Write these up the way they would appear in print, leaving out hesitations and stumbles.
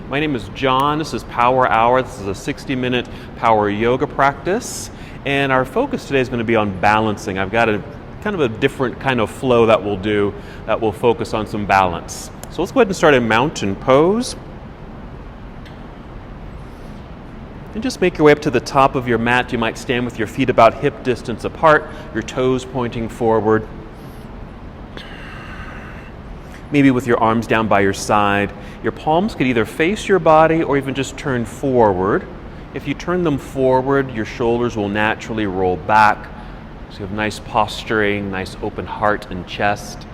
My name is John. This is Power Hour. This is a 60-minute power yoga practice. And our focus today is going to be on balancing. I've got a kind of a different kind of flow that we'll do that will focus on some balance. So let's go ahead and start a mountain pose. And just make your way up to the top of your mat. You might stand with your feet about hip distance apart, your toes pointing forward. Maybe with your arms down by your side. Your palms could either face your body or even just turn forward. If you turn them forward, your shoulders will naturally roll back. So you have nice posturing, nice open heart and chest.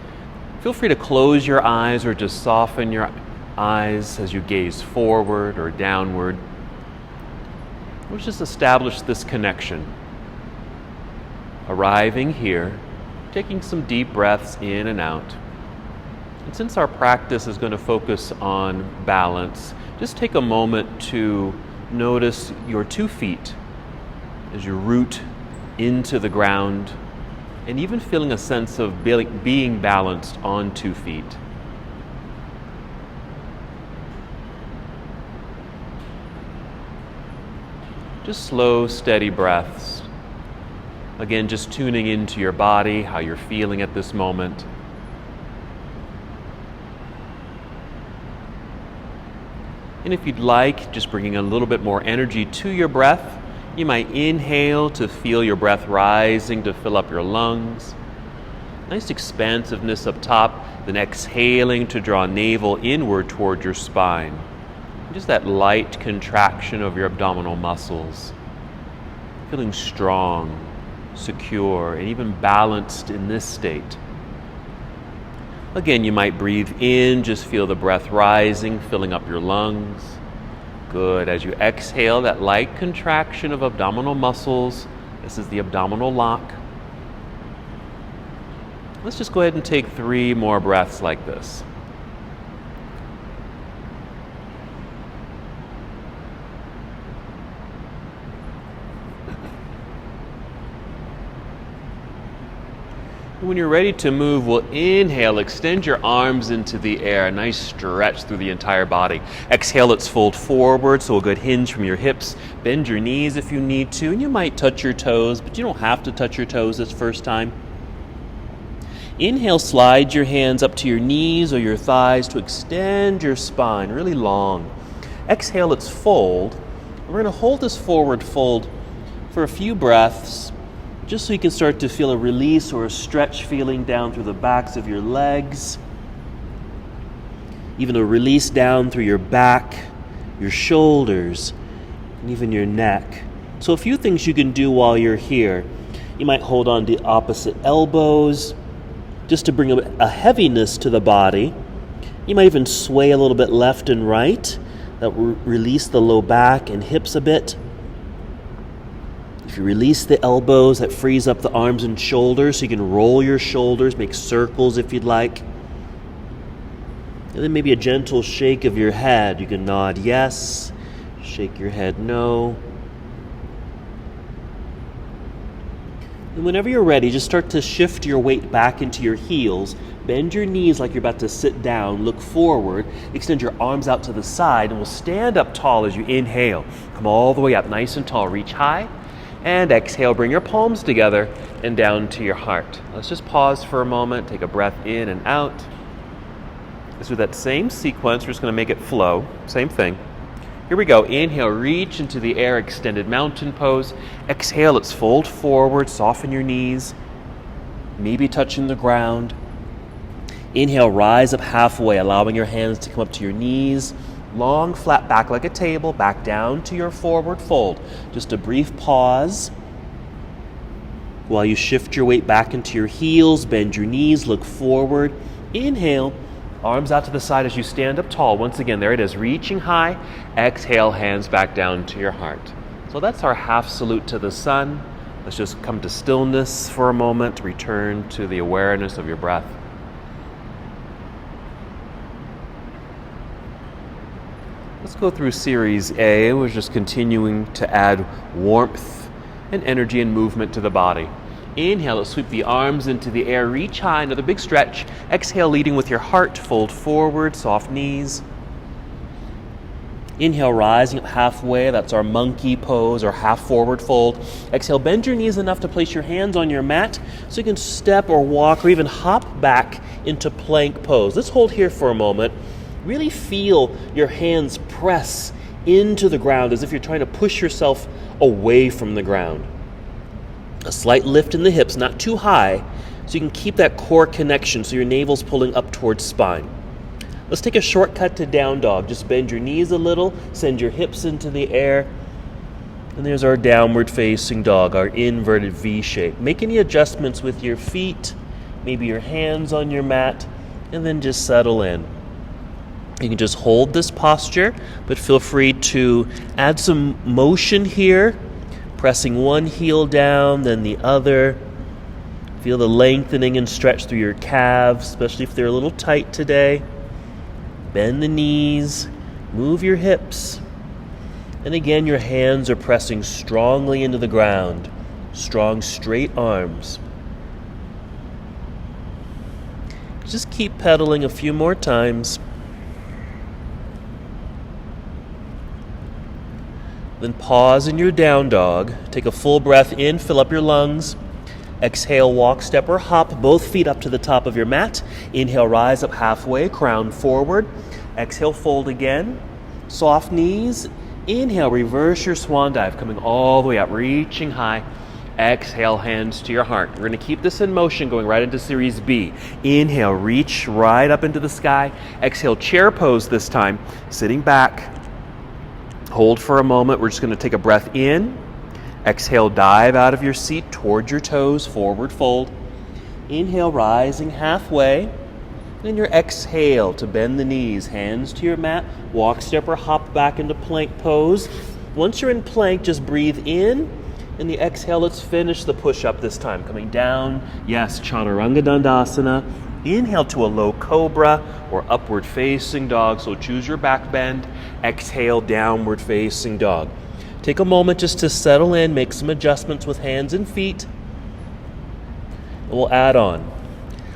Feel free to close your eyes or just soften your eyes as you gaze forward or downward. Let's just establish this connection. Arriving here, taking some deep breaths in and out. And since our practice is going to focus on balance, just take a moment to notice your 2 feet as you root into the ground, and even feeling a sense of being balanced on 2 feet. Just slow, steady breaths. Again, just tuning into your body, how you're feeling at this moment. And if you'd like, just bringing a little bit more energy to your breath, you might inhale to feel your breath rising to fill up your lungs. Nice expansiveness up top, then exhaling to draw navel inward toward your spine. Just that light contraction of your abdominal muscles. Feeling strong, secure, and even balanced in this state. Again, you might breathe in, just feel the breath rising, filling up your lungs. Good. As you exhale, that light contraction of abdominal muscles. This is the abdominal lock. Let's just go ahead and take 3 more breaths like this. When you're ready to move, we'll inhale, extend your arms into the air, a nice stretch through the entire body. Exhale, let's fold forward, so a good hinge from your hips. Bend your knees if you need to, and you might touch your toes, but you don't have to touch your toes this first time. Inhale, slide your hands up to your knees or your thighs to extend your spine really long. Exhale, let's fold. We're going to hold this forward fold for a few breaths, just so you can start to feel a release or a stretch feeling down through the backs of your legs. Even a release down through your back, your shoulders, and even your neck. So a few things you can do while you're here. You might hold on to opposite elbows, just to bring a heaviness to the body. You might even sway a little bit left and right. That will release the low back and hips a bit. If you release the elbows, that frees up the arms and shoulders, so you can roll your shoulders, make circles if you'd like. And then maybe a gentle shake of your head. You can nod yes, shake your head no. And whenever you're ready, just start to shift your weight back into your heels. Bend your knees like you're about to sit down. Look forward. Extend your arms out to the side, and we'll stand up tall as you inhale. Come all the way up, nice and tall. Reach high. And exhale, bring your palms together and down to your heart. Let's just pause for a moment, take a breath in and out. Let's do that same sequence. We're just going to make it flow. Same thing. Here we go. Inhale, reach into the air, extended mountain pose. Exhale, let's fold forward, soften your knees, maybe touching the ground. Inhale, rise up halfway, allowing your hands to come up to your knees. Long, flat back like a table, back down to your forward fold. Just a brief pause while you shift your weight back into your heels, bend your knees, look forward. Inhale, arms out to the side as you stand up tall. Once again, there it is, reaching high. Exhale, hands back down to your heart. So that's our half salute to the sun. Let's just come to stillness for a moment, return to the awareness of your breath. Let's go through Series A. We're just continuing to add warmth and energy and movement to the body. Inhale, let's sweep the arms into the air, reach high, another big stretch. Exhale, leading with your heart, fold forward, soft knees. Inhale, rising up halfway. That's our monkey pose or half forward fold. Exhale, bend your knees enough to place your hands on your mat so you can step or walk or even hop back into plank pose. Let's hold here for a moment. Really feel your hands press into the ground as if you're trying to push yourself away from the ground. A slight lift in the hips, not too high, so you can keep that core connection so your navel's pulling up towards spine. Let's take a shortcut to down dog. Just bend your knees a little, send your hips into the air, and there's our downward facing dog, our inverted V shape. Make any adjustments with your feet, maybe your hands on your mat, and then just settle in. You can just hold this posture, but feel free to add some motion here, pressing one heel down, then the other. Feel the lengthening and stretch through your calves, especially if they're a little tight today. Bend the knees, move your hips. And again, your hands are pressing strongly into the ground. Strong, straight arms. Just keep pedaling a few more times. Then pause in your down dog. Take a full breath in, fill up your lungs. Exhale, walk, step, or hop, both feet up to the top of your mat. Inhale, rise up halfway, crown forward. Exhale, fold again. Soft knees. Inhale, reverse your swan dive, coming all the way up, reaching high. Exhale, hands to your heart. We're going to keep this in motion, going right into Series B. Inhale, reach right up into the sky. Exhale, chair pose this time, sitting back. Hold for a moment. We're just going to take a breath in. Exhale, dive out of your seat towards your toes, forward fold. Inhale, rising halfway. Then your exhale to bend the knees, hands to your mat, walk, step, or hop back into plank pose. Once you're in plank, just breathe in. And the exhale, let's finish the push-up this time. Coming down, yes, Chaturanga Dandasana. Inhale to a low cobra or upward facing dog. So choose your back bend. Exhale, downward facing dog. Take a moment just to settle in, make some adjustments with hands and feet. And we'll add on.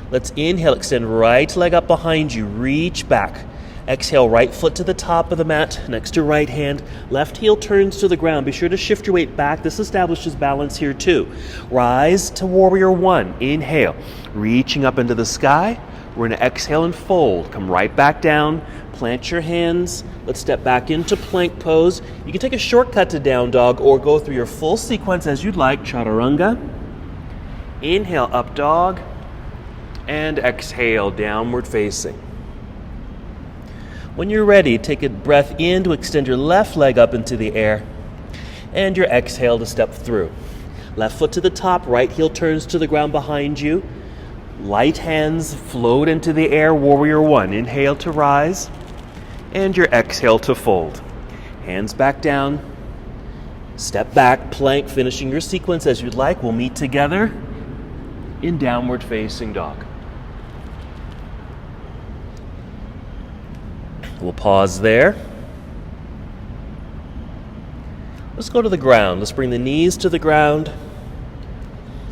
Let's inhale, extend right leg up behind you, reach back. Exhale, right foot to the top of the mat, next to right hand. Left heel turns to the ground. Be sure to shift your weight back. This establishes balance here too. Rise to warrior one. Inhale, reaching up into the sky. We're going to exhale and fold. Come right back down. Plant your hands. Let's step back into plank pose. You can take a shortcut to down dog or go through your full sequence as you'd like. Chaturanga. Inhale, up dog. And exhale, downward facing. When you're ready, take a breath in to extend your left leg up into the air. And your exhale to step through. Left foot to the top, right heel turns to the ground behind you. Light hands float into the air, warrior one. Inhale to rise. And your exhale to fold. Hands back down. Step back, plank, finishing your sequence as you'd like. We'll meet together in downward facing dog. We'll pause there. Let's go to the ground. Let's bring the knees to the ground.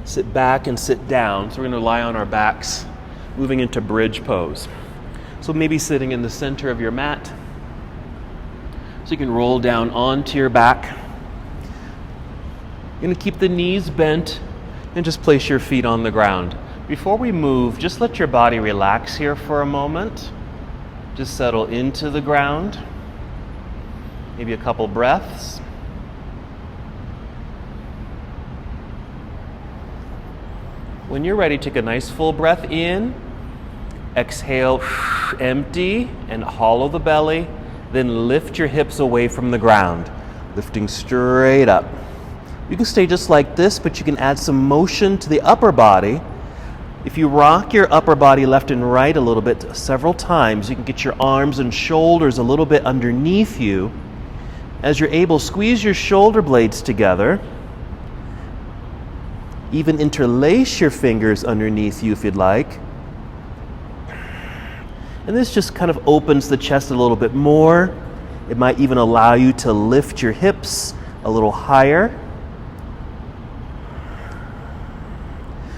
Sit back and sit down. So we're going to lie on our backs, moving into bridge pose. So maybe sitting in the center of your mat. So you can roll down onto your back. You're going to keep the knees bent and just place your feet on the ground. Before we move, just let your body relax here for a moment. Just settle into the ground. Maybe a couple breaths. When you're ready, take a nice full breath in. Exhale, empty and hollow the belly. Then lift your hips away from the ground, lifting straight up. You can stay just like this, but you can add some motion to the upper body. If you rock your upper body left and right a little bit several times, you can get your arms and shoulders a little bit underneath you. As you're able, squeeze your shoulder blades together. Even interlace your fingers underneath you if you'd like. And this just kind of opens the chest a little bit more. It might even allow you to lift your hips a little higher.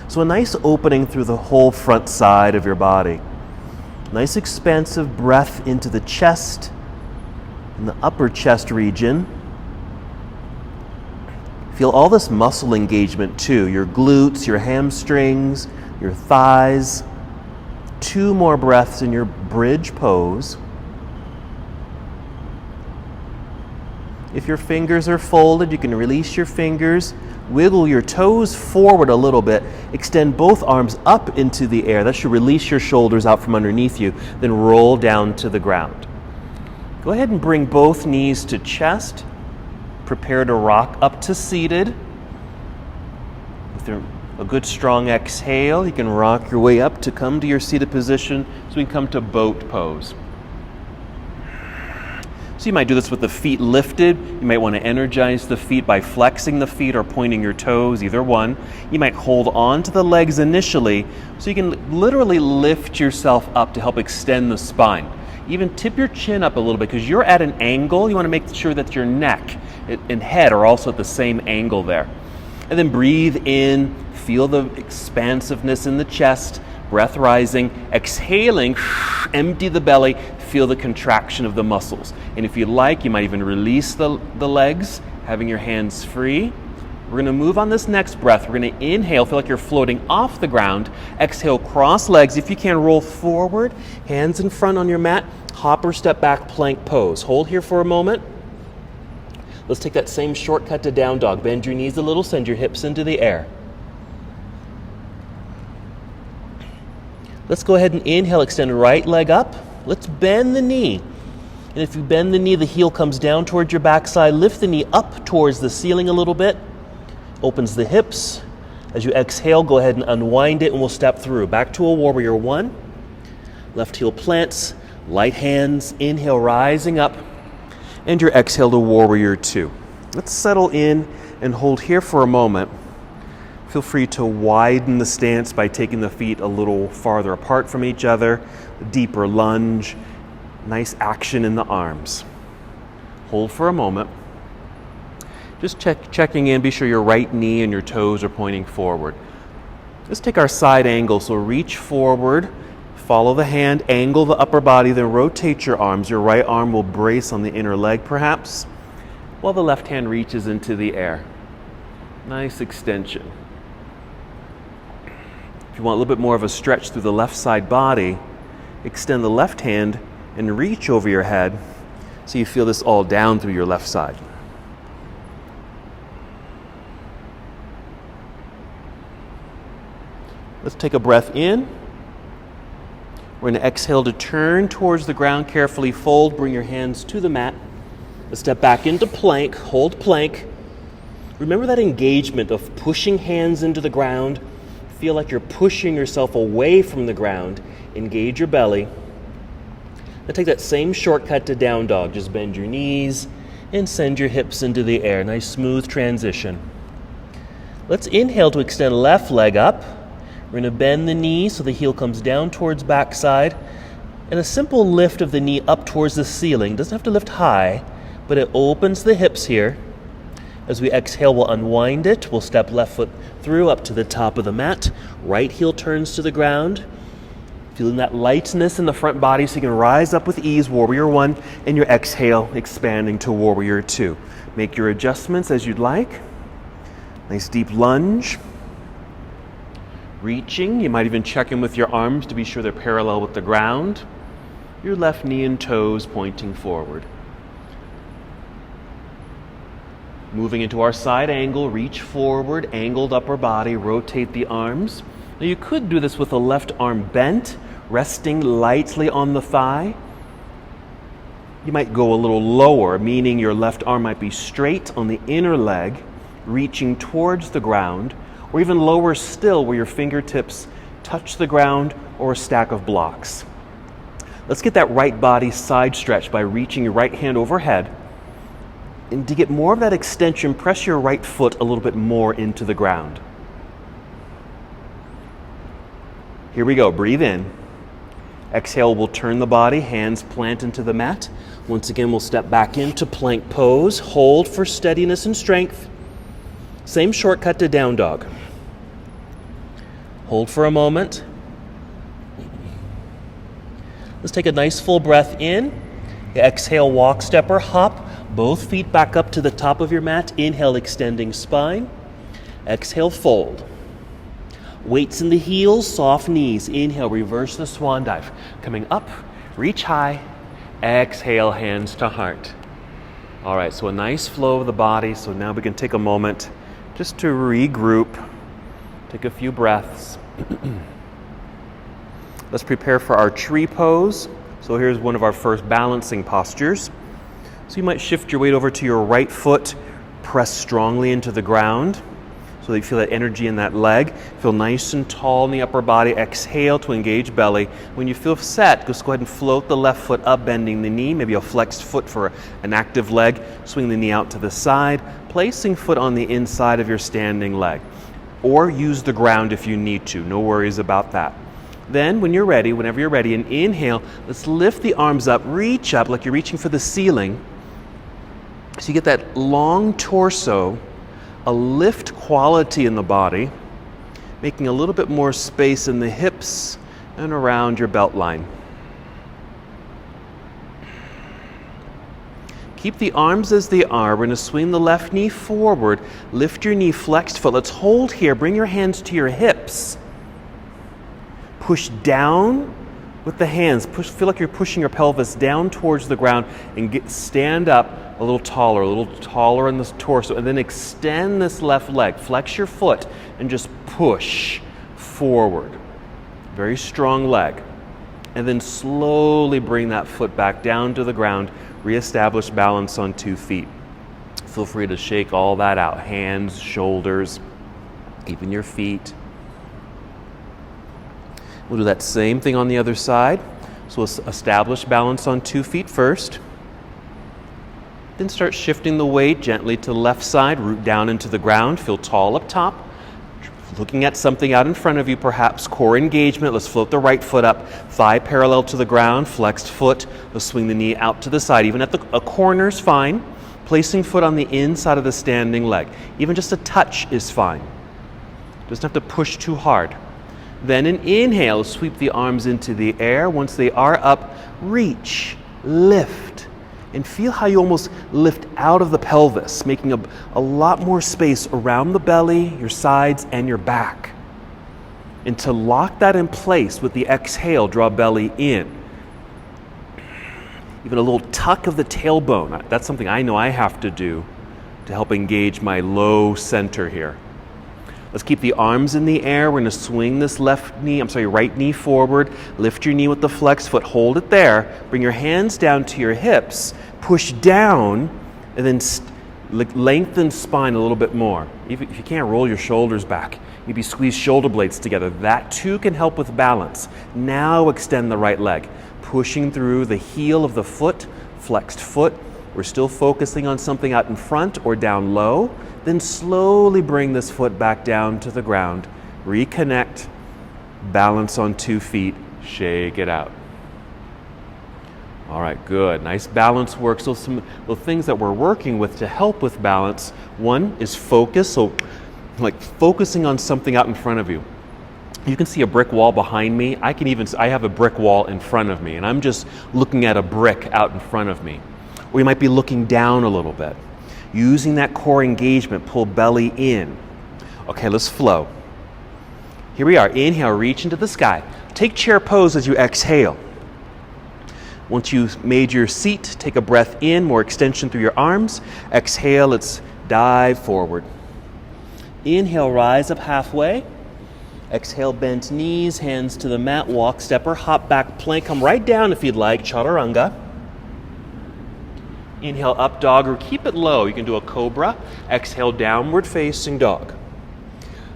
So a nice opening through the whole front side of your body. Nice expansive breath into the chest. in the upper chest region. Feel all this muscle engagement too, your glutes, your hamstrings, your thighs. 2 more breaths in your bridge pose. If your fingers are folded, you can release your fingers, wiggle your toes forward a little bit, extend both arms up into the air. That should release your shoulders out from underneath you, then roll down to the ground. Go ahead and bring both knees to chest. Prepare to rock up to seated. With a good strong exhale, you can rock your way up to come to your seated position so we can come to boat pose. So you might do this with the feet lifted. You might want to energize the feet by flexing the feet or pointing your toes, either one. You might hold on to the legs initially so you can literally lift yourself up to help extend the spine. Even tip your chin up a little bit because you're at an angle. You want to make sure that your neck and head are also at the same angle there. And then breathe in, feel the expansiveness in the chest, breath rising, exhaling, empty the belly, feel the contraction of the muscles. And if you like, you might even release the legs, having your hands free. We're going to move on this next breath. We're going to inhale, feel like you're floating off the ground. Exhale, cross legs. If you can, roll forward, hands in front on your mat, hop or step back plank pose. Hold here for a moment. Let's take that same shortcut to down dog. Bend your knees a little, send your hips into the air. Let's go ahead and inhale, extend right leg up. Let's bend the knee. And if you bend the knee, the heel comes down towards your backside. Lift the knee up towards the ceiling a little bit. Opens the hips. As you exhale, go ahead and unwind it and we'll step through. Back to a warrior 1. Left heel plants, light hands, inhale, rising up. And your exhale to warrior 2. Let's settle in and hold here for a moment. Feel free to widen the stance by taking the feet a little farther apart from each other. Deeper lunge. Nice action in the arms. Hold for a moment. Just checking in, be sure your right knee and your toes are pointing forward. Let's take our side angle, so reach forward, follow the hand, angle the upper body, then rotate your arms. Your right arm will brace on the inner leg perhaps, while the left hand reaches into the air. Nice extension. If you want a little bit more of a stretch through the left side body, extend the left hand and reach over your head so you feel this all down through your left side. Let's take a breath in. We're going to exhale to turn towards the ground. Carefully fold, bring your hands to the mat. Let's step back into plank, hold plank. Remember that engagement of pushing hands into the ground. Feel like you're pushing yourself away from the ground. Engage your belly. Now take that same shortcut to down dog. Just bend your knees and send your hips into the air. Nice smooth transition. Let's inhale to extend left leg up. We're going to bend the knee so the heel comes down towards backside. And a simple lift of the knee up towards the ceiling. Doesn't have to lift high, but it opens the hips here. As we exhale, we'll unwind it. We'll step left foot through up to the top of the mat. Right heel turns to the ground. Feeling that lightness in the front body so you can rise up with ease, warrior 1, and your exhale expanding to warrior 2. Make your adjustments as you'd like. Nice deep lunge. Reaching, you might even check in with your arms to be sure they're parallel with the ground. Your left knee and toes pointing forward. Moving into our side angle, reach forward, angled upper body, rotate the arms. Now you could do this with the left arm bent, resting lightly on the thigh. You might go a little lower, meaning your left arm might be straight on the inner leg, reaching towards the ground, or even lower still where your fingertips touch the ground or a stack of blocks. Let's get that right body side stretch by reaching your right hand overhead. And to get more of that extension, press your right foot a little bit more into the ground. Here we go, breathe in. Exhale, we'll turn the body, hands plant into the mat. Once again, we'll step back into plank pose. Hold for steadiness and strength. Same shortcut to down dog. Hold for a moment. Let's take a nice full breath in. Exhale, walk, step, or hop. Both feet back up to the top of your mat. Inhale, extending spine. Exhale, fold. Weights in the heels, soft knees. Inhale, reverse the swan dive. Coming up, reach high. Exhale, hands to heart. All right, so a nice flow of the body. So now we can take a moment just to regroup. Take a few breaths. Let's prepare for our tree pose. So here's one of our first balancing postures. So you might shift your weight over to your right foot, press strongly into the ground so that you feel that energy in that leg. Feel nice and tall in the upper body. Exhale to engage belly. When you feel set, just go ahead and float the left foot up, bending the knee, maybe a flexed foot for an active leg. Swing the knee out to the side, placing foot on the inside of your standing leg. Or use the ground if you need to. No worries about that. Then, when you're ready, whenever you're ready, and inhale, let's lift the arms up, reach up like you're reaching for the ceiling. So you get that long torso, a lift quality in the body, making a little bit more space in the hips and around your belt line. Keep the arms as they are. We're going to swing the left knee forward, lift your knee, flexed foot. Let's hold here. Bring your hands to your hips. Push down with the hands. Feel like you're pushing your pelvis down towards the ground and stand up a little taller in the torso, and then extend this left leg. Flex your foot and just push forward. Very strong leg. And then slowly bring that foot back down to the ground. Reestablish balance on 2 feet. Feel free to shake all that out. Hands, shoulders, even your feet. We'll do that same thing on the other side. So we'll establish balance on 2 feet first. Then start shifting the weight gently to the left side, root down into the ground, feel tall up top. Looking at something out in front of you, perhaps core engagement. Let's float the right foot up, thigh parallel to the ground, flexed foot. Let's swing the knee out to the side. Even at a corner's fine. Placing foot on the inside of the standing leg. Even just a touch is fine. Doesn't have to push too hard. Then an inhale, sweep the arms into the air. Once they are up, reach, lift, and feel how you almost lift out of the pelvis, making a lot more space around the belly, your sides, and your back. And to lock that in place with the exhale, draw belly in. Even a little tuck of the tailbone. That's something I know I have to do to help engage my low center here. Let's keep the arms in the air. We're going to swing this right knee forward. Lift your knee with the flexed foot. Hold it there. Bring your hands down to your hips. Push down, and then lengthen spine a little bit more. If you can't roll your shoulders back, maybe squeeze shoulder blades together. That too can help with balance. Now extend the right leg. Pushing through the heel of the foot, flexed foot. We're still focusing on something out in front or down low. Then slowly bring this foot back down to the ground. Reconnect. Balance on 2 feet. Shake it out. All right, good. Nice balance work. So some of the things that we're working with to help with balance, one is focus. So like focusing on something out in front of you. You can see a brick wall behind me. I have a brick wall in front of me, and I'm just looking at a brick out in front of me. Or you might be looking down a little bit. Using that core engagement, pull belly in. Okay, let's flow. Here we are. Inhale, reach into the sky. Take chair pose as you exhale. Once you've made your seat, take a breath in, more extension through your arms. Exhale, let's dive forward. Inhale, rise up halfway. Exhale, bent knees, hands to the mat, walk, step, or hop back plank. Come right down if you'd like, chaturanga. Inhale, up dog, or keep it low. You can do a cobra. Exhale, downward facing dog.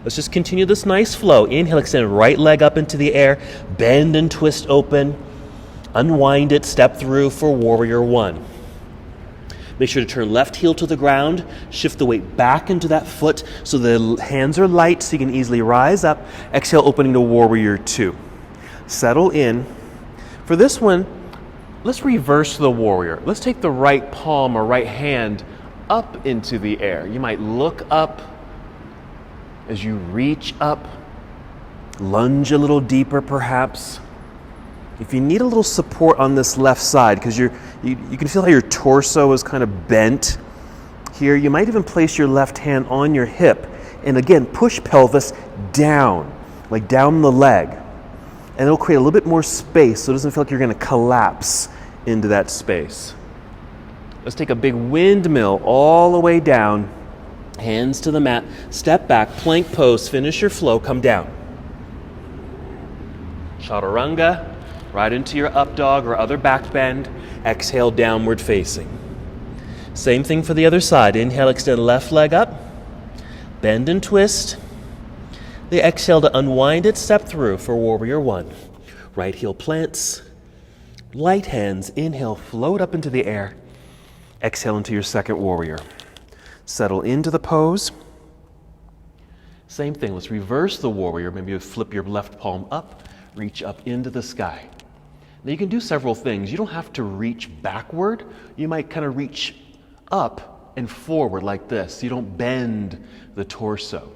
Let's just continue this nice flow. Inhale, extend right leg up into the air. Bend and twist open. Unwind it, step through for warrior one. Make sure to turn left heel to the ground. Shift the weight back into that foot so the hands are light so you can easily rise up. Exhale, opening to warrior two. Settle in. For this one, let's reverse the warrior. Let's take the right palm or right hand up into the air. You might look up as you reach up, lunge a little deeper perhaps. If you need a little support on this left side, because you can feel how your torso is kind of bent here, you might even place your left hand on your hip and again push pelvis down, like down the leg. And it'll create a little bit more space so it doesn't feel like you're going to collapse into that space. Let's take a big windmill all the way down, hands to the mat, step back, plank pose, finish your flow, come down. Chaturanga, right into your up dog or other back bend, exhale, downward facing. Same thing for the other side. Inhale, extend left leg up, bend and twist. The exhale to unwind it, step through for warrior one. Right heel plants, light hands, inhale, float up into the air. Exhale into your second warrior. Settle into the pose. Same thing, let's reverse the warrior. Maybe you flip your left palm up, reach up into the sky. Now you can do several things. You don't have to reach backward. You might kind of reach up and forward like this. You don't bend the torso.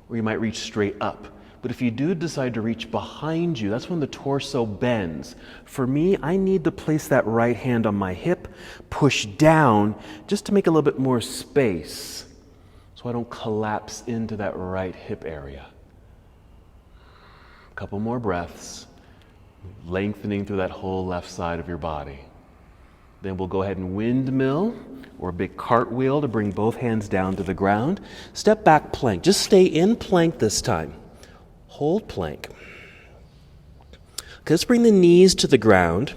Or you might reach straight up. But if you do decide to reach behind you, that's when the torso bends. For me, I need to place that right hand on my hip, push down, just to make a little bit more space so I don't collapse into that right hip area. A couple more breaths, lengthening through that whole left side of your body. Then we'll go ahead and windmill or a big cartwheel to bring both hands down to the ground. Step back plank. Just stay in plank this time. Hold plank. Okay, let's bring the knees to the ground.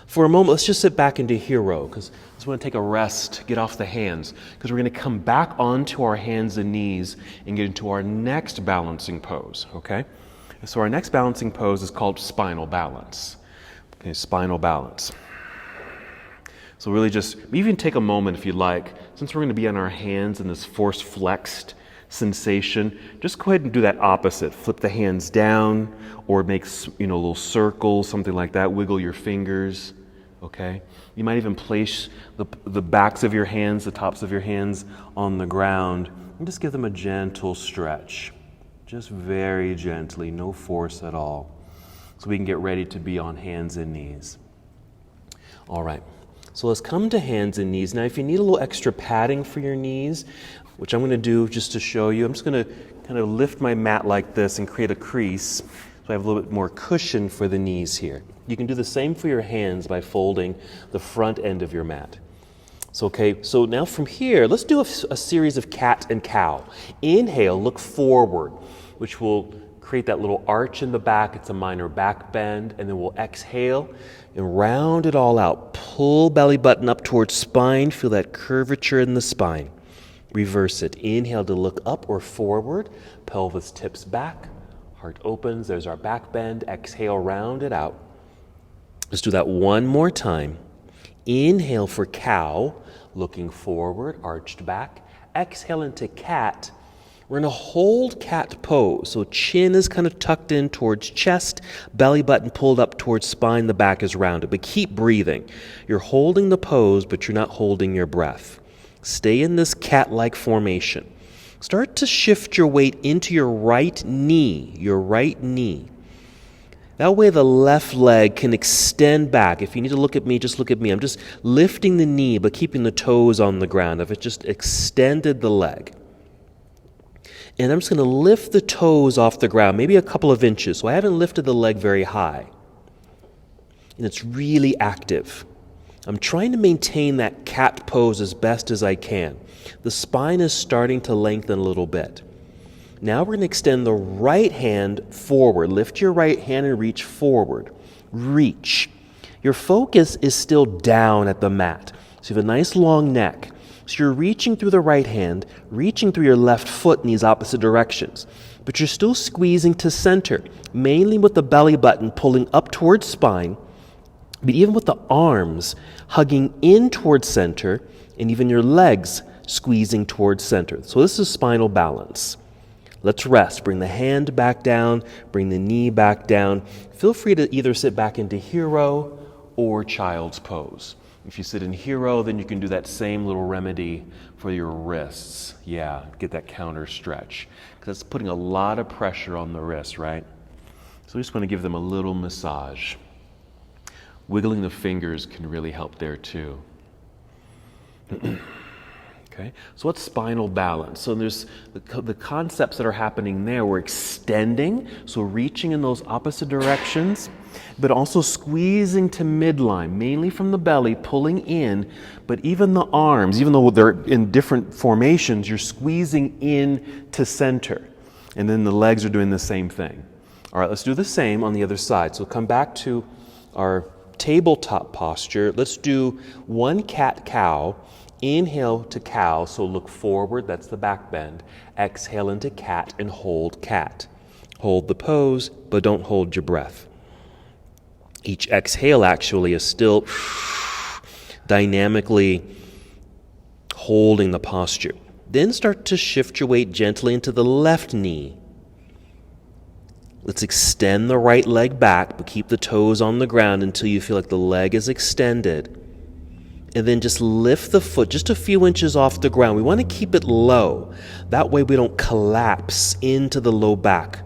For a moment, let's just sit back into hero because I just want to take a rest, get off the hands, because we're going to come back onto our hands and knees and get into our next balancing pose, okay? So our next balancing pose is called spinal balance. Okay, spinal balance. So really just, even take a moment if you'd like, since we're going to be on our hands in this force flexed sensation, just go ahead and do that opposite. Flip the hands down or make, little circles, something like that. Wiggle your fingers, okay? You might even place the backs of your hands, the tops of your hands on the ground and just give them a gentle stretch. Just very gently, no force at all. So we can get ready to be on hands and knees. All right. So let's come to hands and knees. Now, if you need a little extra padding for your knees, which I'm going to do just to show you, I'm just going to kind of lift my mat like this and create a crease so I have a little bit more cushion for the knees here. You can do the same for your hands by folding the front end of your mat. So now from here, let's do a series of cat and cow. Inhale, look forward, which will create that little arch in the back. It's a minor back bend. And then we'll exhale and round it all out. Pull belly button up towards spine. Feel that curvature in the spine. Reverse it. Inhale to look up or forward. Pelvis tips back. Heart opens. There's our back bend. Exhale, round it out. Let's do that one more time. Inhale for cow. Looking forward, arched back. Exhale into cat. We're going to hold cat pose. So chin is kind of tucked in towards chest, belly button pulled up towards spine, the back is rounded. But keep breathing. You're holding the pose, but you're not holding your breath. Stay in this cat-like formation. Start to shift your weight into your right knee, That way the left leg can extend back. If you need to look at me, just look at me. I'm just lifting the knee, but keeping the toes on the ground. I've just extended the leg. And I'm just going to lift the toes off the ground, maybe a couple of inches. So I haven't lifted the leg very high. And it's really active. I'm trying to maintain that cat pose as best as I can. The spine is starting to lengthen a little bit. Now we're going to extend the right hand forward. Lift your right hand and reach forward. Reach. Your focus is still down at the mat. So you have a nice long neck. So you're reaching through the right hand, reaching through your left foot in these opposite directions. But you're still squeezing to center, mainly with the belly button pulling up towards spine, but even with the arms hugging in towards center, and even your legs squeezing towards center. So this is spinal balance. Let's rest. Bring the hand back down, bring the knee back down. Feel free to either sit back into hero or child's pose. If you sit in hero, then you can do that same little remedy for your wrists. Yeah, get that counter stretch. Because it's putting a lot of pressure on the wrists, right? So we just want to give them a little massage. Wiggling the fingers can really help there too. Okay, so what's spinal balance? So there's the concepts that are happening there. We're extending, so reaching in those opposite directions, but also squeezing to midline, mainly from the belly, pulling in, but even the arms, even though they're in different formations, you're squeezing in to center. And then the legs are doing the same thing. All right, let's do the same on the other side. So come back to our tabletop posture. Let's do one cat-cow. Inhale to cow, so look forward, that's the back bend. Exhale into cat and hold cat. Hold the pose, but don't hold your breath. Each exhale actually is still dynamically holding the posture. Then start to shift your weight gently into the left knee. Let's extend the right leg back, but keep the toes on the ground until you feel like the leg is extended. And then just lift the foot just a few inches off the ground. We want to keep it low. That way we don't collapse into the low back.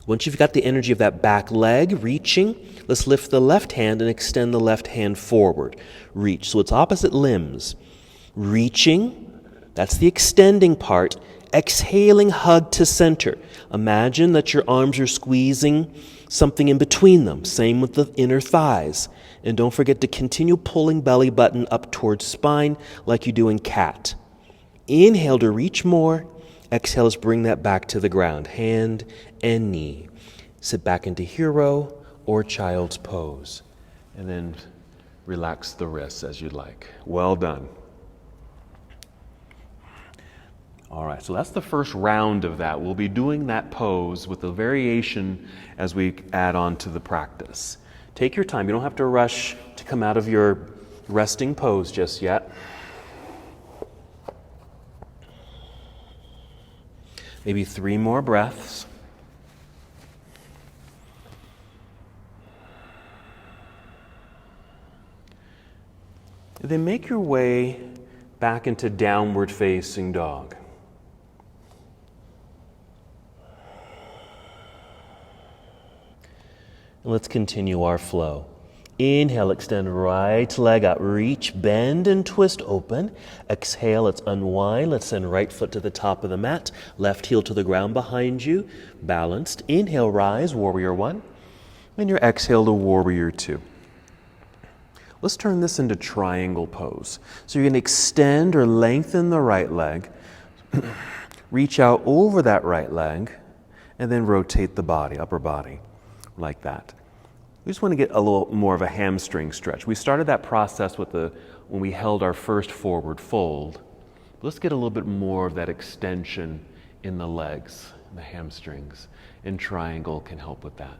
Once you've got the energy of that back leg reaching, let's lift the left hand and extend the left hand forward. Reach. So it's opposite limbs. Reaching, that's the extending part. Exhaling, hug to center. Imagine that your arms are squeezing something in between them. Same with the inner thighs. And don't forget to continue pulling belly button up towards spine like you do in cat. Inhale to reach more. Exhale, let's bring that back to the ground. Hand and knee. Sit back into hero or child's pose. And then relax the wrists as you'd like. Well done. All right, so that's the first round of that. We'll be doing that pose with a variation as we add on to the practice. Take your time. You don't have to rush to come out of your resting pose just yet. Maybe 3 more breaths. And then make your way back into downward facing dog. Let's continue our flow. Inhale, extend right leg out. Reach, bend, and twist open. Exhale, let's unwind. Let's send right foot to the top of the mat. Left heel to the ground behind you. Balanced. Inhale, rise, warrior 1. And your exhale to warrior 2. Let's turn this into triangle pose. So you're going to extend or lengthen the right leg. Reach out over that right leg. And then rotate the body, upper body. Like that. We just want to get a little more of a hamstring stretch. We started that process when we held our first forward fold. Let's get a little bit more of that extension in the legs, the hamstrings, and triangle can help with that.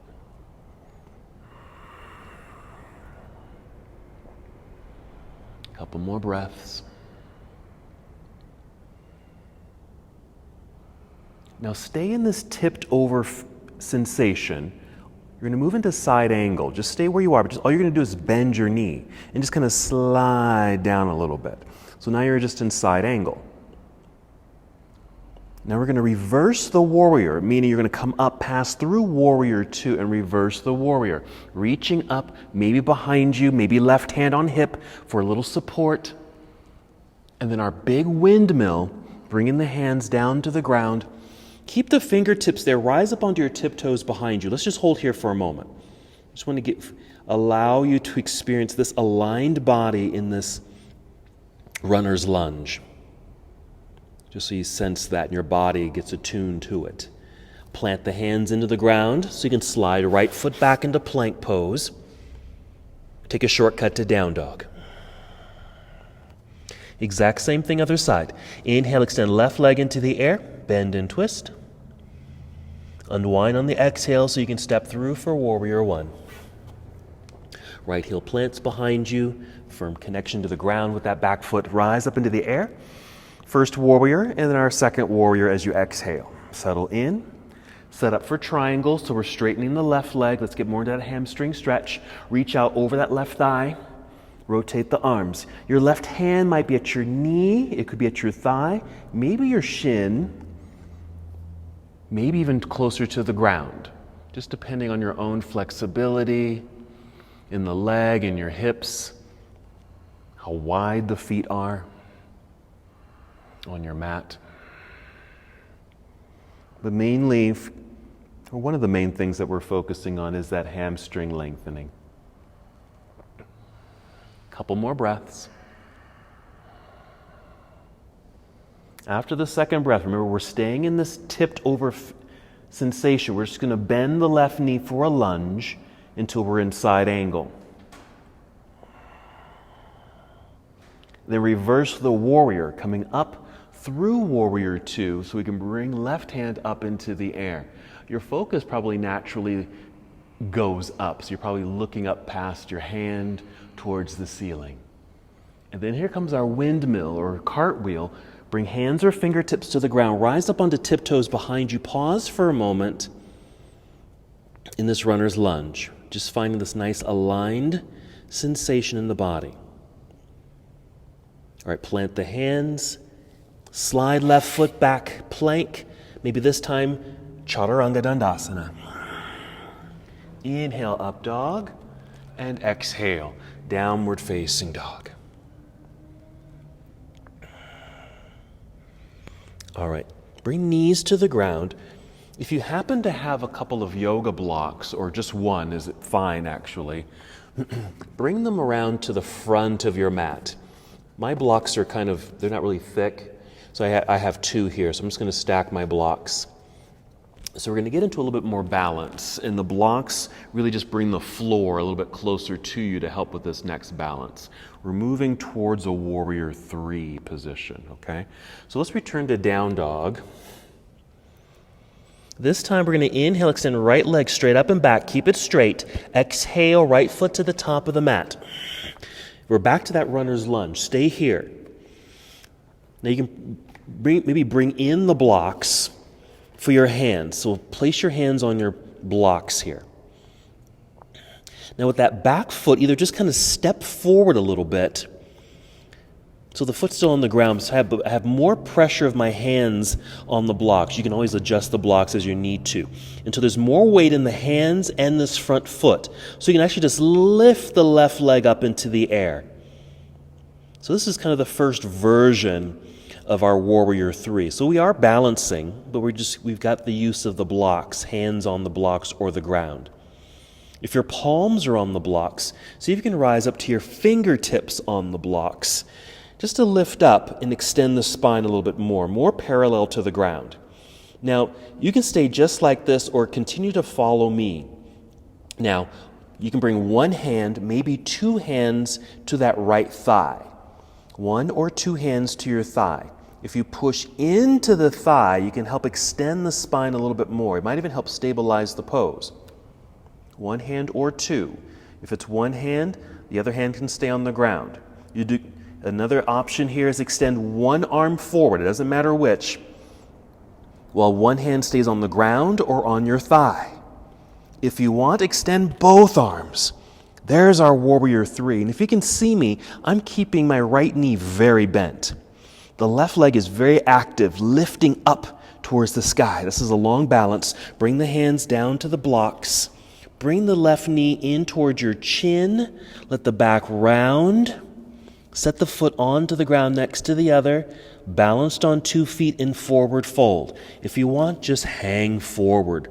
A couple more breaths. Now stay in this tipped over sensation. You're going to move into side angle. Just stay where you are, but all you're going to do is bend your knee and just kind of slide down a little bit. So now you're just in side angle. Now we're going to reverse the warrior, meaning you're going to come up, pass through warrior 2 and reverse the warrior. Reaching up, maybe behind you, maybe left hand on hip for a little support. And then our big windmill, bringing the hands down to the ground. Keep the fingertips there. Rise up onto your tiptoes behind you. Let's just hold here for a moment. Just want to allow you to experience this aligned body in this runner's lunge. Just so you sense that and your body gets attuned to it. Plant the hands into the ground so you can slide right foot back into plank pose. Take a shortcut to down dog. Exact same thing other side. Inhale, extend left leg into the air. Bend and twist. Unwind on the exhale so you can step through for warrior 1. Right heel plants behind you. Firm connection to the ground with that back foot. Rise up into the air. First warrior and then our second warrior as you exhale. Settle in. Set up for triangle. So we're straightening the left leg. Let's get more into that hamstring stretch. Reach out over that left thigh. Rotate the arms. Your left hand might be at your knee. It could be at your thigh. Maybe your shin. Maybe even closer to the ground. Just depending on your own flexibility in the leg and your hips, how wide the feet are on your mat. But mainly, or one of the main things that we're focusing on is that hamstring lengthening. Couple more breaths. After the second breath, remember we're staying in this tipped over sensation. We're just going to bend the left knee for a lunge until we're in side angle. Then reverse the warrior, coming up through warrior two so we can bring left hand up into the air. Your focus probably naturally goes up, so you're probably looking up past your hand towards the ceiling. And then here comes our windmill or cartwheel. Bring hands or fingertips to the ground. Rise up onto tiptoes behind you. Pause for a moment in this runner's lunge. Just finding this nice aligned sensation in the body. All right, plant the hands. Slide left foot back, plank. Maybe this time, Chaturanga Dandasana. Inhale, up dog. And exhale, downward facing dog. All right, bring knees to the ground. If you happen to have a couple of yoga blocks, or just one, is it fine actually, bring them around to the front of your mat. My blocks are they're not really thick, so I have two here, so I'm just going to stack my blocks. So we're going to get into a little bit more balance, and the blocks really just bring the floor a little bit closer to you to help with this next balance. We're moving towards a warrior three position, okay? So let's return to down dog. This time we're going to inhale, extend right leg straight up and back, keep it straight. Exhale, right foot to the top of the mat. We're back to that runner's lunge. Stay here. Now you can maybe bring in the blocks for your hands. So place your hands on your blocks here. Now with that back foot, either just kind of step forward a little bit so the foot's still on the ground, so I have more pressure of my hands on the blocks. You can always adjust the blocks as you need to until there's more weight in the hands and this front foot. So you can actually just lift the left leg up into the air. So this is kind of the first version of our warrior three. So we are balancing, but we've got the use of the blocks, hands on the blocks or the ground. If your palms are on the blocks, see if you can rise up to your fingertips on the blocks, just to lift up and extend the spine a little bit more parallel to the ground. Now, you can stay just like this or continue to follow me. Now, you can bring one hand, maybe two hands to that right thigh. One or two hands to your thigh. If you push into the thigh, you can help extend the spine a little bit more. It might even help stabilize the pose. One hand or two. If it's one hand, the other hand can stay on the ground. Another option here is extend one arm forward. It doesn't matter which. While one hand stays on the ground or on your thigh. If you want, extend both arms. There's our warrior three. And if you can see me, I'm keeping my right knee very bent. The left leg is very active, lifting up towards the sky. This is a long balance. Bring the hands down to the blocks. Bring the left knee in towards your chin. Let the back round. Set the foot onto the ground next to the other, balanced on 2 feet in forward fold. If you want, just hang forward.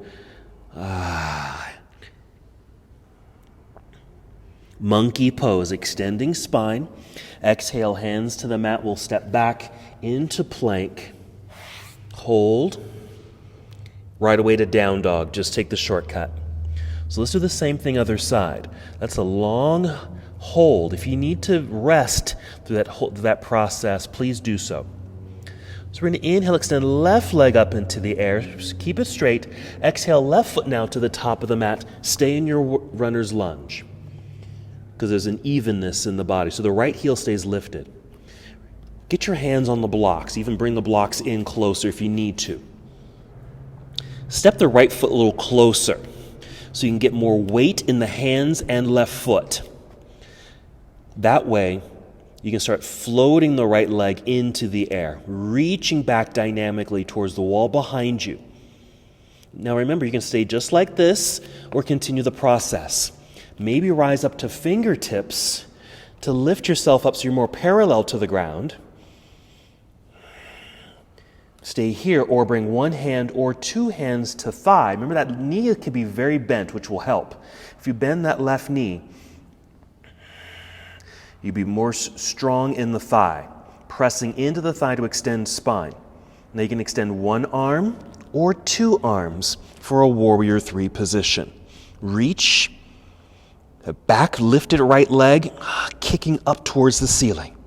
Monkey pose, extending spine. Exhale, hands to the mat. We'll step back into plank. Hold. Right away to down dog. Just take the shortcut. So let's do the same thing other side. That's a long hold. If you need to rest through that process, please do so. So we're going to inhale, extend left leg up into the air. Just keep it straight. Exhale, left foot now to the top of the mat. Stay in your runner's lunge because there's an evenness in the body. So the right heel stays lifted. Get your hands on the blocks. Even bring the blocks in closer if you need to. Step the right foot a little closer so you can get more weight in the hands and left foot. That way, you can start floating the right leg into the air, reaching back dynamically towards the wall behind you. Now remember, you can stay just like this or continue the process. Maybe rise up to fingertips to lift yourself up so you're more parallel to the ground. Stay here, or bring one hand or two hands to thigh. Remember, that knee can be very bent, which will help. If you bend that left knee, you'll be more strong in the thigh, pressing into the thigh to extend spine. Now you can extend one arm or two arms for a warrior three position. Reach, back lifted right leg, kicking up towards the ceiling.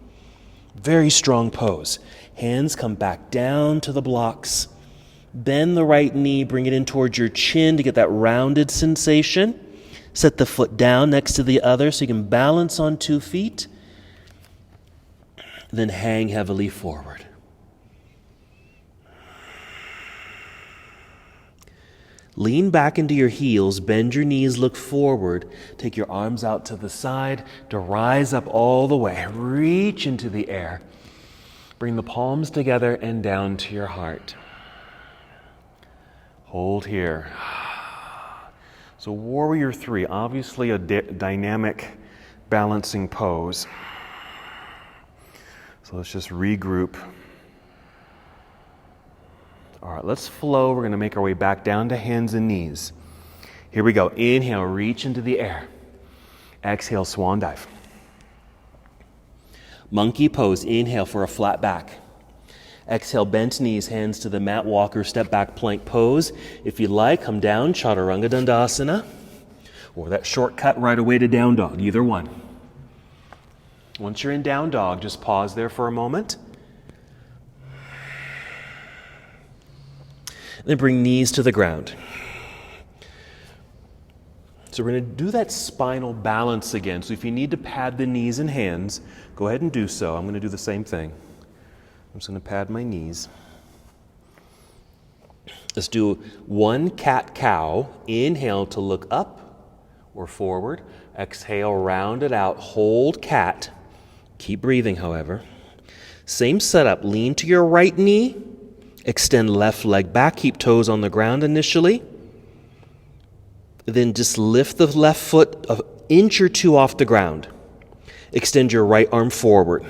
Very strong pose. Hands come back down to the blocks. Bend the right knee, bring it in towards your chin to get that rounded sensation. Set the foot down next to the other so you can balance on 2 feet. Then hang heavily forward. Lean back into your heels, bend your knees, look forward. Take your arms out to the side to rise up all the way. Reach into the air. Bring the palms together and down to your heart. Hold here. So warrior three, obviously a dynamic balancing pose. So let's just regroup. All right, let's flow. We're going to make our way back down to hands and knees. Here we go. Inhale, reach into the air. Exhale, swan dive. Monkey pose. Inhale for a flat back. Exhale, bent knees, hands to the mat, walker, step back, plank pose. If you like, come down, chaturanga dandasana, or that shortcut right away to down dog, either one. Once you're in down dog, just pause there for a moment. Then bring knees to the ground. So we're going to do that spinal balance again. So if you need to pad the knees and hands, go ahead and do so. I'm going to do the same thing. I'm just going to pad my knees. Let's do one cat-cow. Inhale to look up or forward. Exhale, round it out. Hold cat. Keep breathing, however. Same setup. Lean to your right knee. Extend left leg back. Keep toes on the ground initially. Then just lift the left foot an inch or two off the ground. Extend your right arm forward.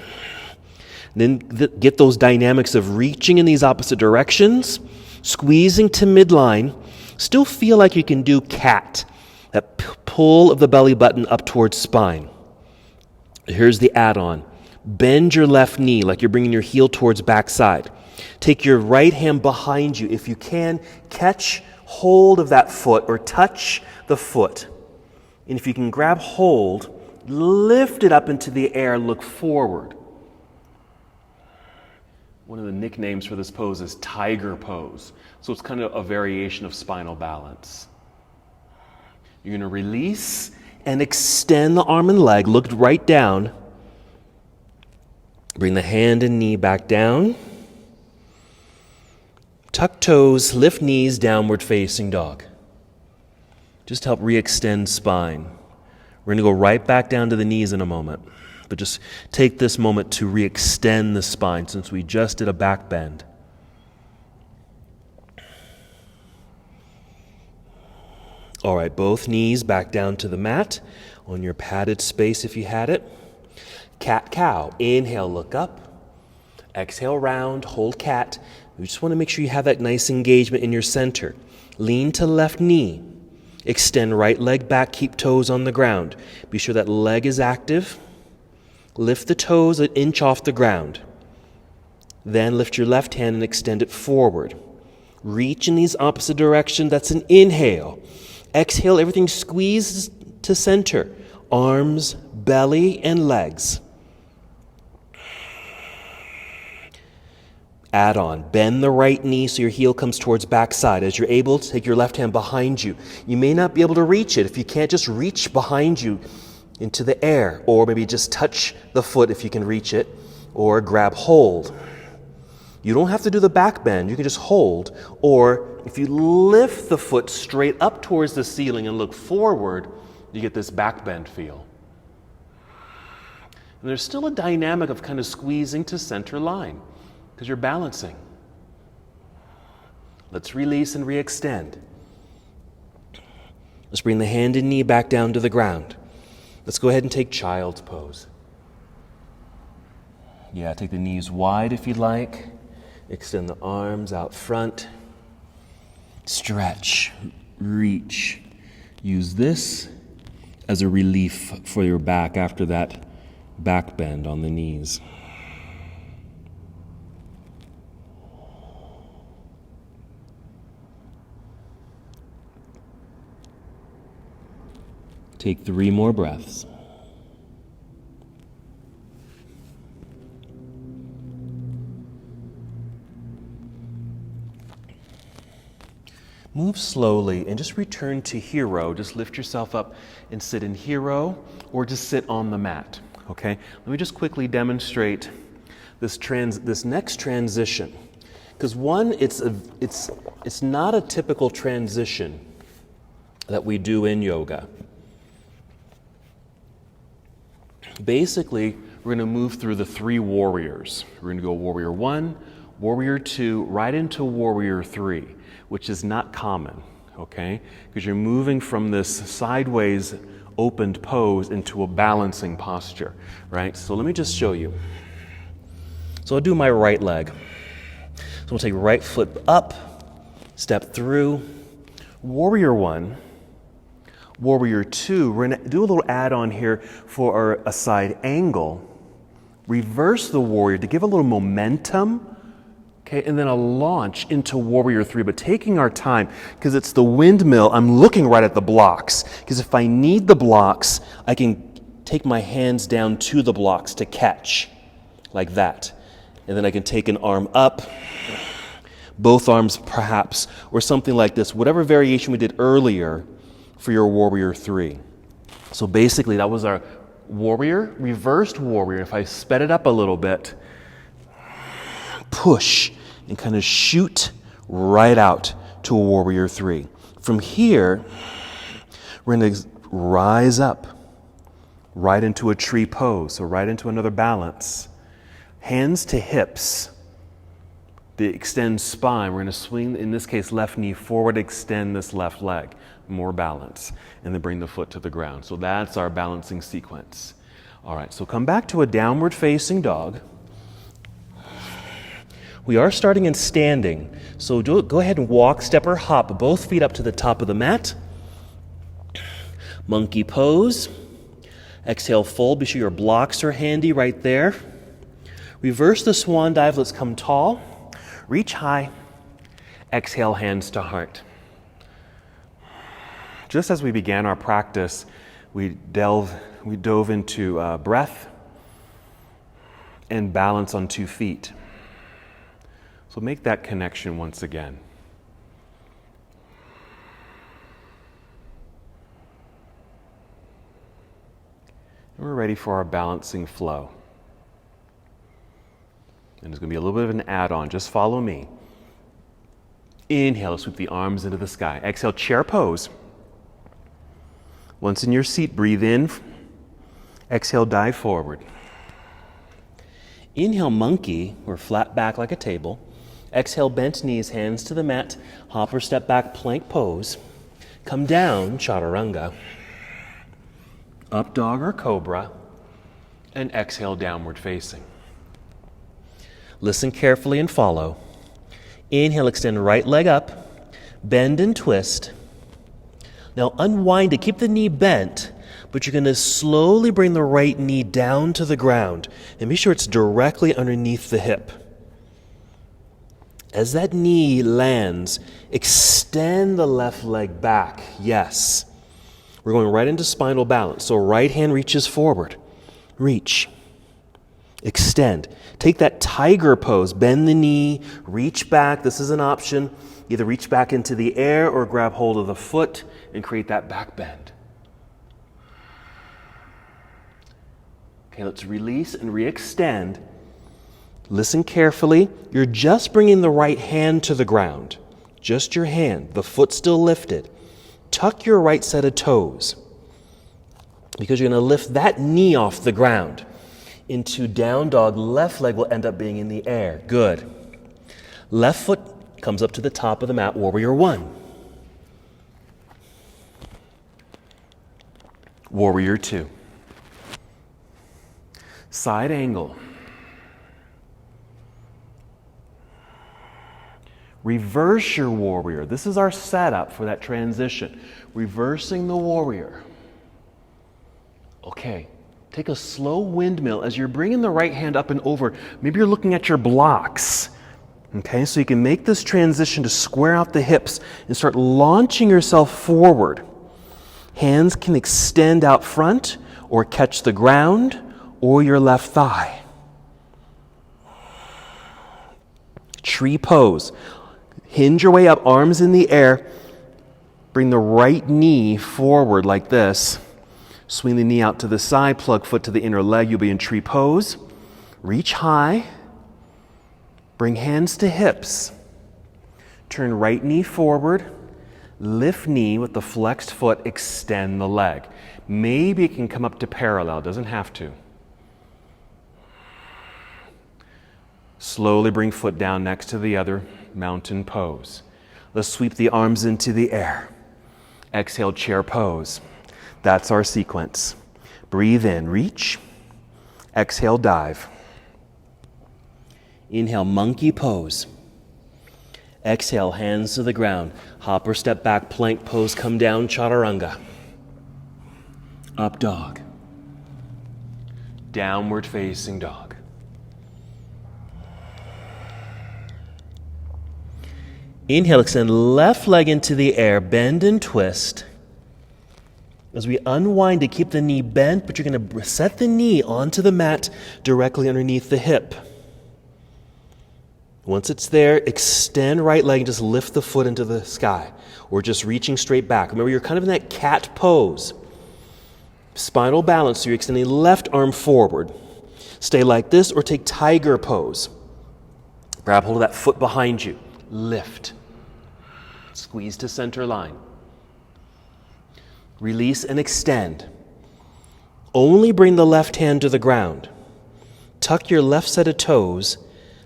Then get those dynamics of reaching in these opposite directions, squeezing to midline. Still feel like you can do cat, that pull of the belly button up towards spine. Here's the add-on. Bend your left knee like you're bringing your heel towards backside. Take your right hand behind you. If you can, catch hold of that foot or touch the foot. And if you can grab hold, lift it up into the air, look forward. One of the nicknames for this pose is tiger pose. So it's kind of a variation of spinal balance. You're going to release and extend the arm and leg. Look right down. Bring the hand and knee back down. Tuck toes, lift knees, downward facing dog. Just help re-extend spine. We're going to go right back down to the knees in a moment. But just take this moment to re-extend the spine since we just did a back bend. All right, both knees back down to the mat on your padded space if you had it. Cat-cow. Inhale, look up. Exhale, round, hold cat. We just want to make sure you have that nice engagement in your center. Lean to left knee. Extend right leg back, keep toes on the ground. Be sure that leg is active. Lift the toes an inch off the ground. Then lift your left hand and extend it forward. Reach in these opposite directions. That's an inhale. Exhale, everything squeezes to center. Arms, belly, and legs. Add on. Bend the right knee so your heel comes towards backside. As you're able, take your left hand behind you. You may not be able to reach it. If you can't, just reach behind you into the air. Or maybe just touch the foot if you can reach it. Or grab hold. You don't have to do the back bend. You can just hold. Or if you lift the foot straight up towards the ceiling and look forward, you get this back bend feel. And there's still a dynamic of kind of squeezing to center line because you're balancing. Let's release and re-extend. Let's bring the hand and knee back down to the ground. Let's go ahead and take child's pose. Yeah, take the knees wide if you'd like. Extend the arms out front. Stretch, reach. Use this as a relief for your back after that back bend on the knees. Take 3 more breaths. Move slowly and just return to hero. Just lift yourself up and sit in hero or just sit on the mat. Okay? Let me just quickly demonstrate this next transition. Because one, it's not a typical transition that we do in yoga. Basically, we're going to move through the 3 warriors. We're going to go warrior 1, warrior 2, right into warrior 3, which is not common, okay? Because you're moving from this sideways opened pose into a balancing posture, right? So let me just show you. So I'll do my right leg. So we'll take right foot up, step through, warrior 1, warrior 2, we're going to do a little add-on here for a side angle. Reverse the warrior to give a little momentum, okay, and then a launch into warrior 3, but taking our time because it's the windmill. I'm looking right at the blocks because if I need the blocks, I can take my hands down to the blocks to catch like that. And then I can take an arm up, both arms perhaps, or something like this, whatever variation we did earlier for your warrior 3. So basically that was our warrior, reversed warrior. If I sped it up a little bit, push and kind of shoot right out to a warrior 3. From here, we're going to rise up right into a tree pose, so right into another balance. Hands to hips. The extend spine, we're going to swing, in this case, left knee forward, extend this left leg. More balance, and then bring the foot to the ground. So that's our balancing sequence. All right, so come back to a downward facing dog. We are starting in standing, so go ahead and walk, step, or hop both feet up to the top of the mat. Monkey pose. Exhale, fold. Be sure your blocks are handy right there. Reverse the swan dive. Let's come tall. Reach high. Exhale, hands to heart. Just as we began our practice, we dove into breath and balance on 2 feet. So make that connection once again. And we're ready for our balancing flow. And there's going to be a little bit of an add-on. Just follow me. Inhale, sweep the arms into the sky. Exhale, chair pose. Once in your seat, breathe in. Exhale, dive forward. Inhale, monkey, or flat back like a table. Exhale, bent knees, hands to the mat. Hop or step back, plank pose. Come down, chaturanga. Up dog or cobra. And exhale, downward facing. Listen carefully and follow. Inhale, extend right leg up. Bend and twist. Now unwind it, keep the knee bent, but you're going to slowly bring the right knee down to the ground and be sure it's directly underneath the hip. As that knee lands, extend the left leg back. Yes. We're going right into spinal balance. So right hand reaches forward. Reach. Extend. Take that tiger pose. Bend the knee. Reach back. This is an option. Either reach back into the air or grab hold of the foot and create that back bend. Okay, let's release and re-extend. Listen carefully. You're just bringing the right hand to the ground. Just your hand. The foot still lifted. Tuck your right set of toes because you're going to lift that knee off the ground. Into down dog, left leg will end up being in the air. Good. Left foot comes up to the top of the mat, warrior 1. Warrior two. Side angle. Reverse your warrior. This is our setup for that transition. Reversing the warrior. Okay, take a slow windmill as you're bringing the right hand up and over. Maybe you're looking at your blocks. Okay, so you can make this transition to square out the hips and start launching yourself forward. Hands can extend out front or catch the ground or your left thigh. Tree pose. Hinge your way up, arms in the air. Bring the right knee forward like this. Swing the knee out to the side, plug foot to the inner leg. You'll be in tree pose. Reach high. Bring hands to hips. Turn right knee forward. Lift knee with the flexed foot, extend the leg. Maybe it can come up to parallel, doesn't have to. Slowly bring foot down next to the other, mountain pose. Let's sweep the arms into the air. Exhale, chair pose. That's our sequence. Breathe in, reach. Exhale, dive. Inhale, monkey pose. Exhale, hands to the ground. Hop or step back, plank pose, come down, chaturanga. Up dog. Downward facing dog. Inhale, extend left leg into the air, bend and twist. As we unwind to keep the knee bent, but you're going to set the knee onto the mat directly underneath the hip. Once it's there, extend right leg and just lift the foot into the sky, or just reaching straight back. Remember, you're kind of in that cat pose. Spinal balance, so you're extending left arm forward. Stay like this or take tiger pose. Grab hold of that foot behind you. Lift. Squeeze to center line. Release and extend. Only bring the left hand to the ground. Tuck your left set of toes.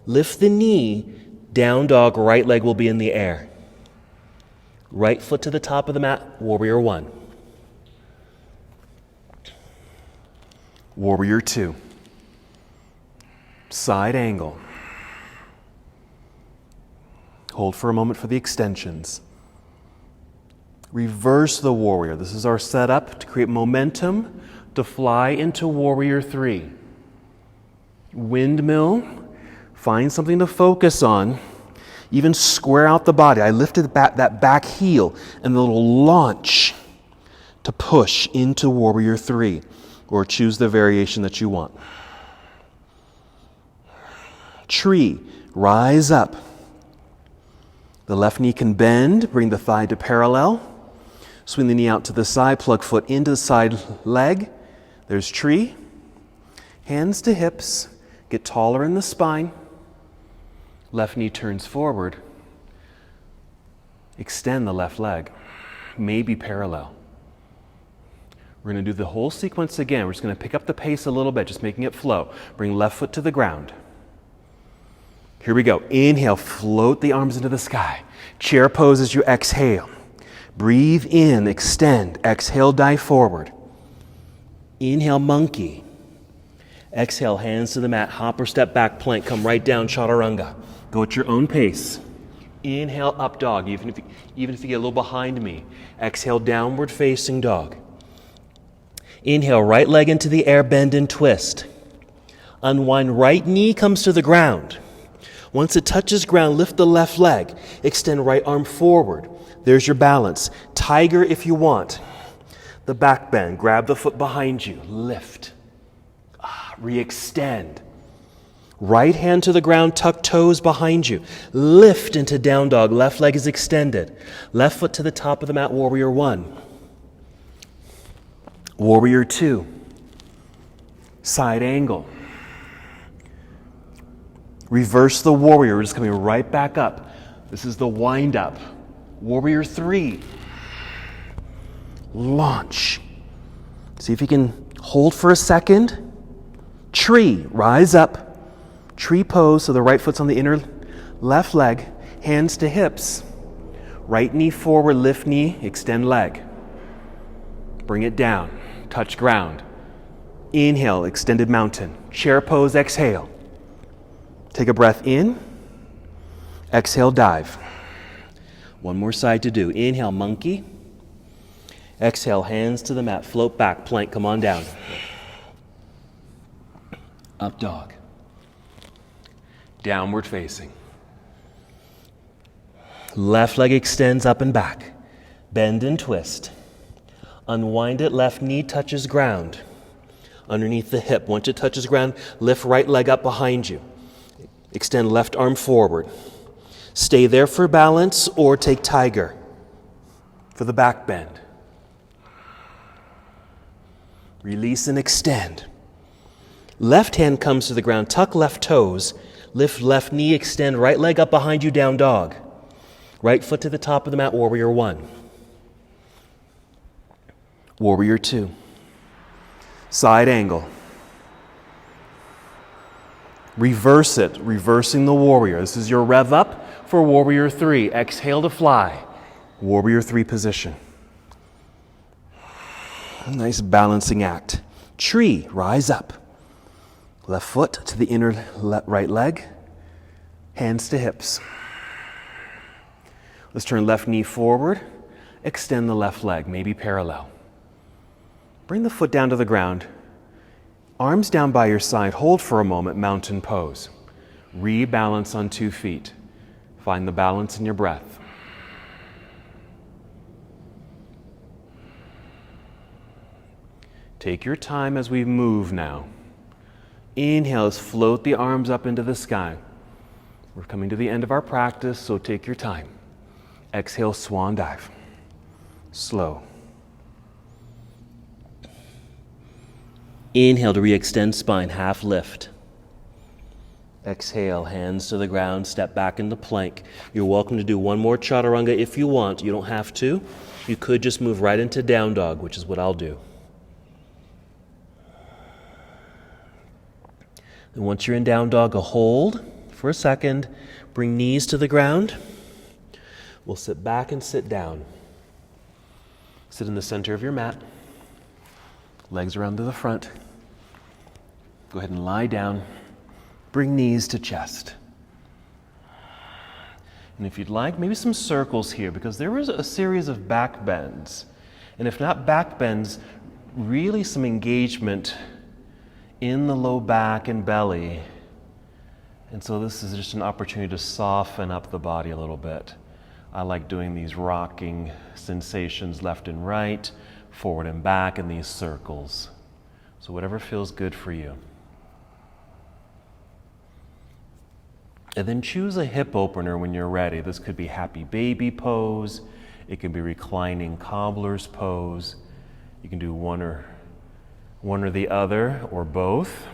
Lift the knee. Down dog, right leg will be in the air. Right foot to the top of the mat, warrior one. Warrior two. Side angle. Hold for a moment for the extensions. Reverse the warrior. This is our setup to create momentum to fly into warrior three. Windmill. Find something to focus on. Even square out the body. I lifted that back heel and the little launch to push into warrior three, or choose the variation that you want. Tree. Rise up. The left knee can bend, bring the thigh to parallel. Swing the knee out to the side, plug foot into the side leg. There's tree. Hands to hips. Get taller in the spine. Left knee turns forward. Extend the left leg. Maybe parallel. We're going to do the whole sequence again. We're just going to pick up the pace a little bit, just making it flow. Bring left foot to the ground. Here we go. Inhale, float the arms into the sky. Chair pose as you exhale. Breathe in, extend. Exhale, dive forward. Inhale, monkey. Exhale, hands to the mat. Hop or step back, plank. Come right down, chaturanga. Go at your own pace. Inhale, up dog, even if you get a little behind me. Exhale, downward facing dog. Inhale, right leg into the air, bend and twist. Unwind, right knee comes to the ground. Once it touches ground, lift the left leg. Extend right arm forward. There's your balance. Tiger if you want. The back bend. Grab the foot behind you. Lift. Re-extend. Right hand to the ground. Tuck toes behind you. Lift into down dog. Left leg is extended. Left foot to the top of the mat. Warrior one. Warrior two. Side angle. Reverse the warrior. We're just coming right back up. This is the wind up. Warrior three. Launch. See if you can hold for a second. Tree. Rise up. Tree pose, so the right foot's on the inner left leg. Hands to hips. Right knee forward, lift knee, extend leg. Bring it down. touch ground. Inhale, extended mountain. Chair pose, exhale. Take a breath in. Exhale, dive. One more side to do. Inhale, monkey. Exhale, hands to the mat. Float back, plank, come on down. Up dog. Downward facing. Left leg extends up and back. Bend and twist. Unwind it, left knee touches ground. Underneath the hip. Once it touches ground, lift right leg up behind you. Extend left arm forward. Stay there for balance or take tiger for the back bend. Release and extend. Left hand comes to the ground. Tuck left toes. Lift left knee, extend right leg up behind you, down dog. Right foot to the top of the mat, warrior one. Warrior two. Side angle. Reverse it, reversing the warrior. This is your rev up for warrior three. Exhale to fly. Warrior three position. Nice balancing act. Tree, rise up. Left foot to the inner right leg. Hands to hips. Let's turn left knee forward. Extend the left leg, maybe parallel. Bring the foot down to the ground. Arms down by your side. Hold for a moment, mountain pose. Rebalance on 2 feet. Find the balance in your breath. Take your time as we move now. Inhale, float the arms up into the sky. We're coming to the end of our practice, so take your time. Exhale, swan dive. Slow. Inhale to re-extend spine, half lift. Exhale, hands to the ground, step back into plank. You're welcome to do one more chaturanga if you want. You don't have to. You could just move right into down dog, which is what I'll do. And once you're in down dog, a hold for a second. Bring knees to the ground. We'll sit back and sit down. Sit in the center of your mat. Legs around to the front. Go ahead and lie down. Bring knees to chest. And if you'd like, maybe some circles here, because there is a series of back bends. And if not back bends, really some engagement in the low back and belly. And so this is just an opportunity to soften up the body a little bit. I like doing these rocking sensations left and right, forward and back in these circles. So whatever feels good for you. And then choose a hip opener when you're ready. This could be happy baby pose. It can be reclining cobbler's pose. You can do one or the other, or both,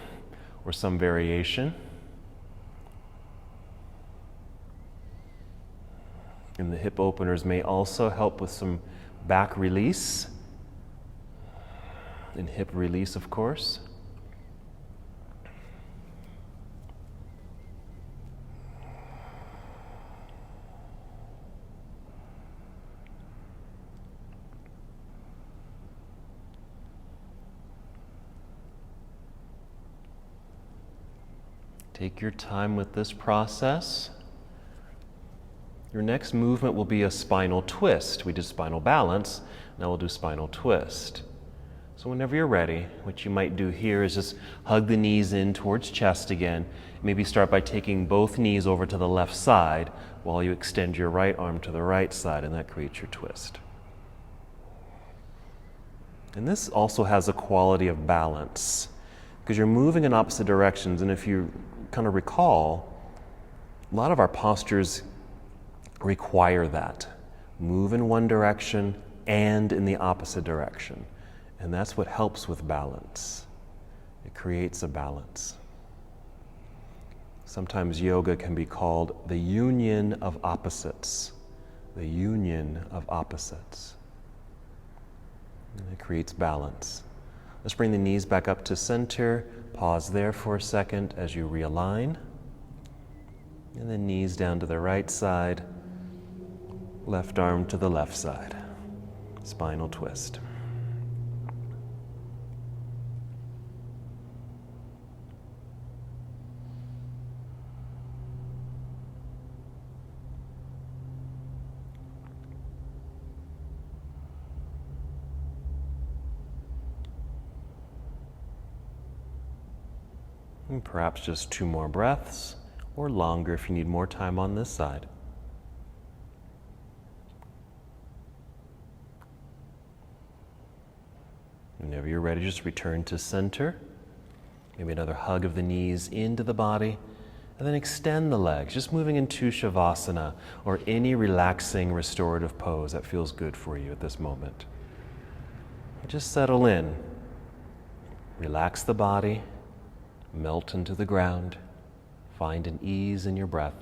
or some variation. And the hip openers may also help with some back release and hip release, of course. Take your time with this process. Your next movement will be a spinal twist. We did spinal balance, now we'll do spinal twist. So whenever you're ready, what you might do here is just hug the knees in towards chest again. Maybe start by taking both knees over to the left side while you extend your right arm to the right side, and that creates your twist. And this also has a quality of balance, because you're moving in opposite directions, and if you kind of recall, a lot of our postures require that. Move in one direction and in the opposite direction. And that's what helps with balance. It creates a balance. Sometimes yoga can be called the union of opposites. The union of opposites. And it creates balance. Let's bring the knees back up to center. Pause there for a second as you realign. And then knees down to the right side. Left arm to the left side. Spinal twist. And perhaps just 2 more breaths, or longer if you need more time on this side. Whenever you're ready, just return to center. Maybe another hug of the knees into the body, and then extend the legs, just moving into Shavasana or any relaxing restorative pose that feels good for you at this moment. Just settle in. Relax the body, melt into the ground, find an ease in your breath.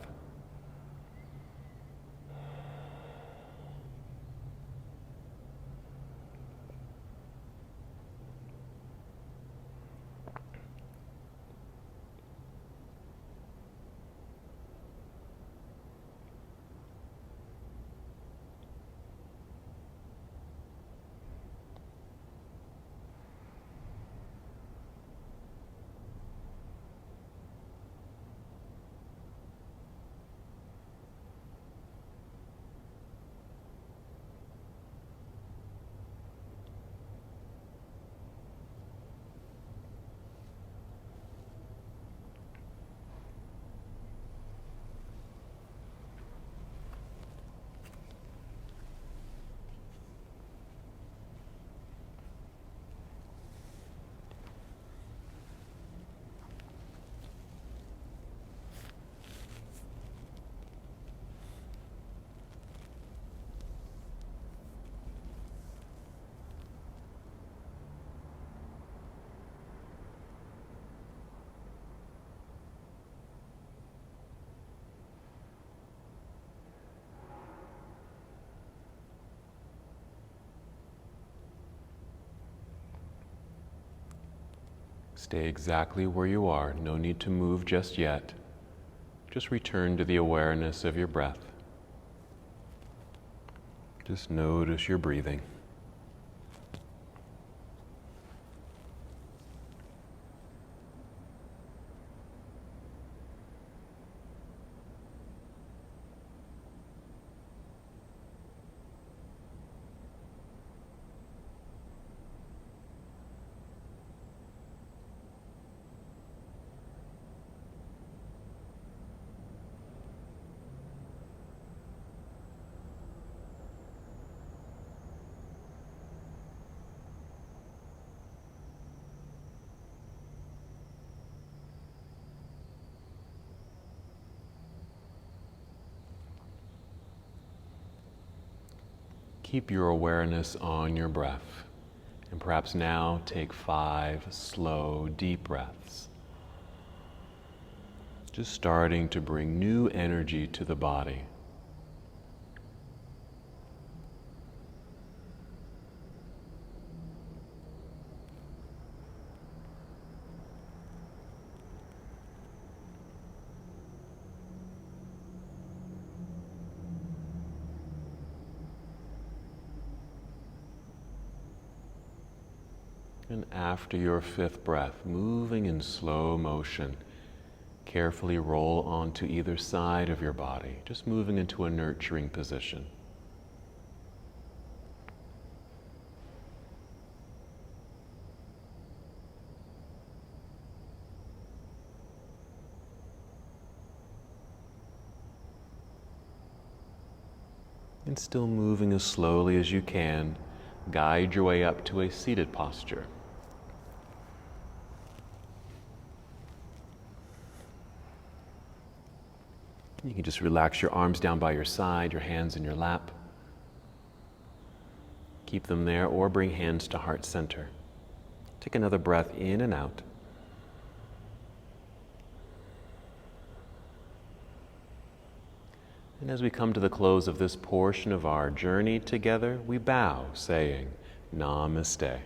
Stay exactly where you are. No need to move just yet. Just return to the awareness of your breath. Just notice your breathing. Keep your awareness on your breath, and perhaps now take 5 slow, deep breaths. Just starting to bring new energy to the body. And after your 5th breath, moving in slow motion, carefully roll onto either side of your body, just moving into a nurturing position. And still moving as slowly as you can, guide your way up to a seated posture. You can just relax your arms down by your side, your hands in your lap. Keep them there or bring hands to heart center. Take another breath in and out. And as we come to the close of this portion of our journey together, we bow, saying, Namaste.